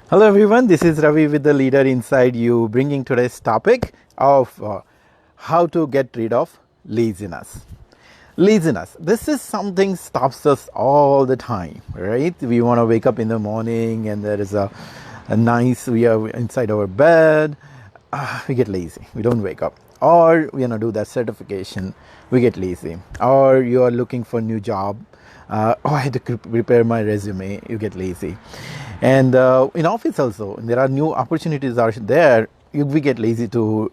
Hello everyone, this is Ravi with the Leader Inside You, bringing today's topic of how to get rid of laziness. Laziness, this is something stops us all the time, right? We want to wake up in the morning and there is a nice, we are inside our bed, we get lazy, we don't wake up. Or we want to do that certification, we get lazy. Or you are looking for a new job, I had to prepare my resume, you get lazy. And in office also, there are new opportunities are there. We get lazy to,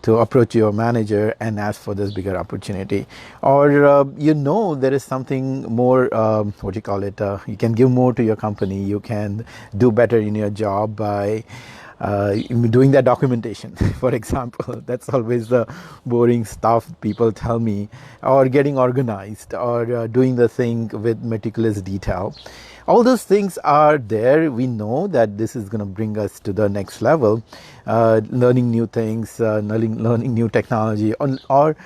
to approach your manager and ask for this bigger opportunity. Or, there is something more, you can give more to your company. You can do better in your job by doing that documentation, for example. That's always the boring stuff people tell me. Or getting organized, or doing the thing with meticulous detail. All those things are there. We know that this is going to bring us to the next level, learning new things, learning new technology, or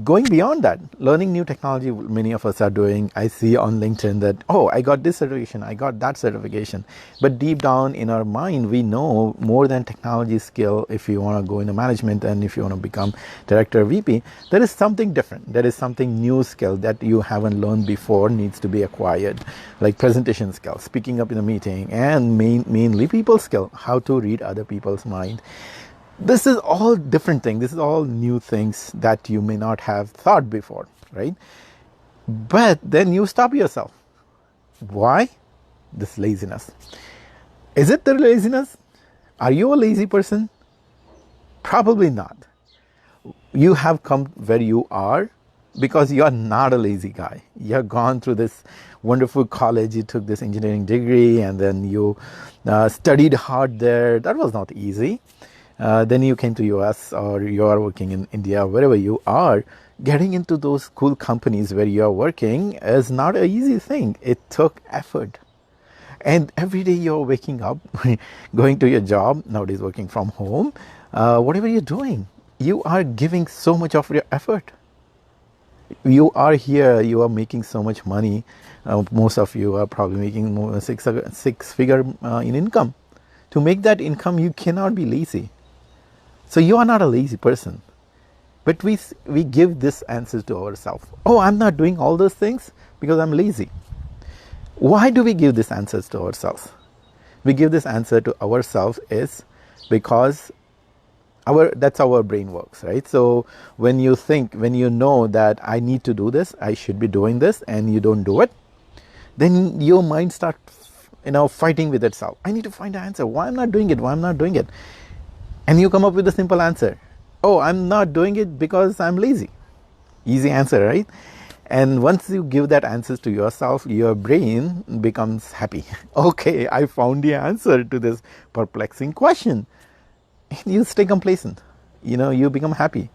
going beyond that, learning new technology. Many of us are doing. I see on LinkedIn that, I got this certification, I got that certification. But deep down in our mind, we know more than technology skill. If you want to go into management and if you want to become director or VP, there is something different. There is something new skill that you haven't learned before, needs to be acquired, like presentation skill, speaking up in a meeting, and mainly people skill, how to read other people's mind. This is all different things. This is all new things that you may not have thought before, right? But then you stop yourself. Why? This laziness. Is it the laziness? Are you a lazy person? Probably not. You have come where you are because you are not a lazy guy. You have gone through this wonderful college, you took this engineering degree, and then you studied hard there. That was not easy. Then you came to US, or you are working in India, wherever you are. Getting into those cool companies where you are working is not an easy thing. It took effort. And every day you're waking up, going to your job, nowadays working from home, whatever you're doing, you are giving so much of your effort. You are here, you are making so much money. Most of you are probably making more six figure in income. To make that income, you cannot be lazy. So you are not a lazy person, but we give this answer to ourselves. I'm not doing all those things because I'm lazy. Why do we give these answers to ourselves? We give this answer to ourselves is because that's how our brain works, right? So when you know that I need to do this, I should be doing this, and you don't do it, then your mind starts, fighting with itself. I need to find an answer. Why I'm not doing it? Why I'm not doing it? And you come up with a simple answer. I'm not doing it because I'm lazy. Easy answer, right? And once you give that answer to yourself, your brain becomes happy. Okay, I found the answer to this perplexing question. And you stay complacent. You become happy.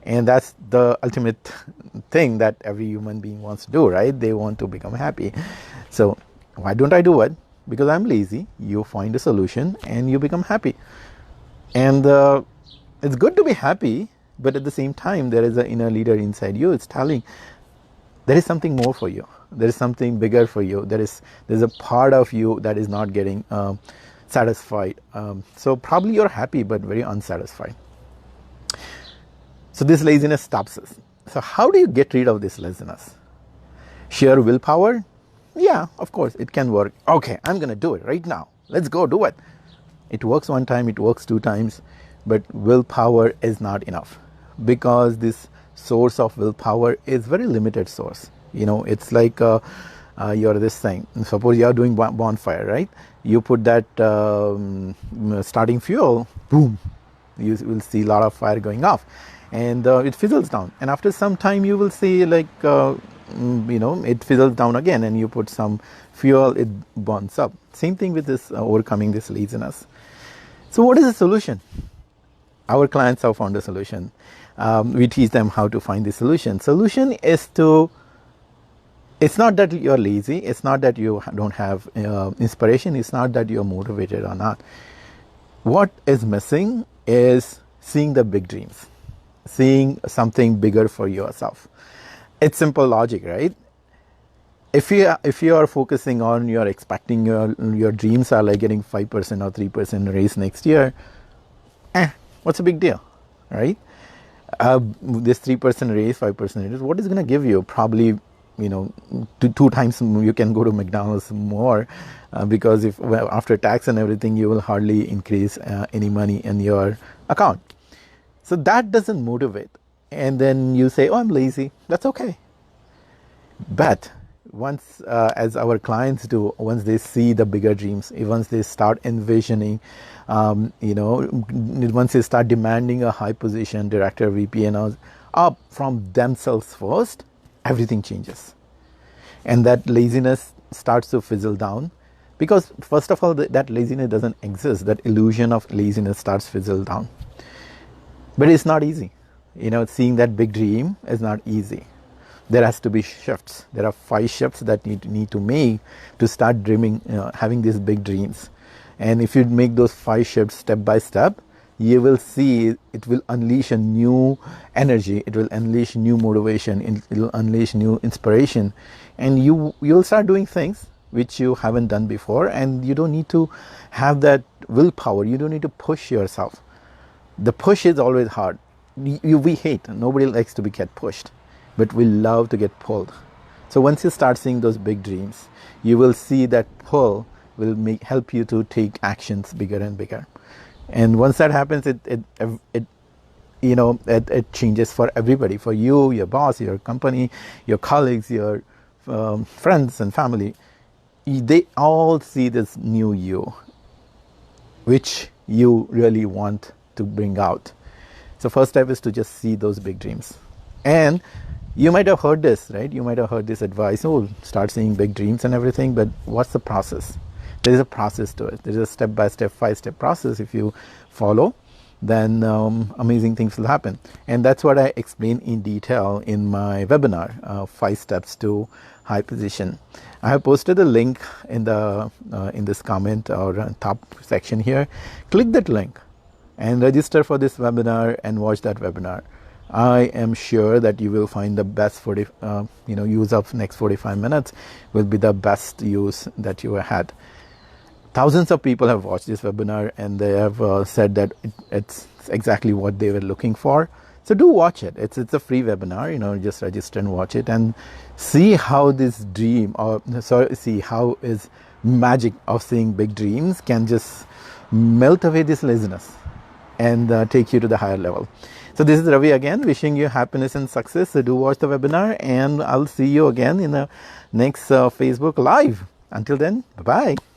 And that's the ultimate thing that every human being wants to do, right? They want to become happy. So why don't I do it? Because I'm lazy. You find a solution and you become happy. And it's good to be happy, but at the same time, there is an inner leader inside you. It's telling there is something more for you. There is something bigger for you. There's a part of you that is not getting satisfied. So probably you're happy, but very unsatisfied. So this laziness stops us. So how do you get rid of this laziness? Sheer willpower? Yeah, of course, it can work. Okay, I'm going to do it right now. Let's go do it. It works one time, it works two times, but willpower is not enough because this source of willpower is very limited source. It's like you're this thing. Suppose you are doing bonfire, right? You put that starting fuel, boom, you will see a lot of fire going off, and it fizzles down. And after some time, you will see it fizzles down again, and you put some fuel, it burns up. Same thing with this overcoming this laziness. So what is the solution? Our clients have found a solution. We teach them how to find the solution. Solution is it's not that you're lazy. It's not that you don't have inspiration. It's not that you're motivated or not. What is missing is seeing the big dreams, seeing something bigger for yourself. It's simple logic, right? if you are focusing on, you're expecting your dreams are like getting 5% or 3% raise next year, what's a big deal, right? This 3% raise, 5% raise, what is going to give you? Probably, two times you can go to McDonald's more, because if after tax and everything, you will hardly increase any money in your account. So that doesn't motivate. And then you say, oh, I'm lazy. That's okay. But once, as our clients do, once they see the bigger dreams, once they start envisioning, once they start demanding a high position, director, VP, and all, up from themselves first, everything changes. And that laziness starts to fizzle down, because first of all, that laziness doesn't exist. That illusion of laziness starts to fizzle down. But it's not easy. Seeing that big dream is not easy. There has to be shifts. There are 5 shifts that need to make to start dreaming, having these big dreams. And if you make those 5 shifts step by step, you will see it will unleash a new energy. It will unleash new motivation. It will unleash new inspiration. And you'll start doing things which you haven't done before. And you don't need to have that willpower. You don't need to push yourself. The push is always hard. We hate. Nobody likes to get pushed. But we love to get pulled. So once you start seeing those big dreams, you will see that pull will help you to take actions bigger and bigger. And once that happens, it changes for everybody, for you, your boss, your company, your colleagues, your friends and family. They all see this new you, which you really want to bring out. So first step is to just see those big dreams. And you might have heard this, right? You might have heard this advice, start seeing big dreams and everything, but what's the process? There is a process to it. There is a step-by-step, 5-step process. If you follow, then amazing things will happen. And that's what I explain in detail in my webinar, 5 steps to high position. I have posted a link in this comment or top section here. Click that link and register for this webinar and watch that webinar. I am sure that you will find the best use of next 45 minutes will be the best use that you had. Thousands of people have watched this webinar and they have said that it's exactly what they were looking for. So do watch it. It's a free webinar. Just register and watch it and see how this dream, see how is magic of seeing big dreams can just melt away this laziness and take you to the higher level. So this is Ravi again, wishing you happiness and success. So do watch the webinar and I'll see you again in the next Facebook Live. Until then, bye-bye.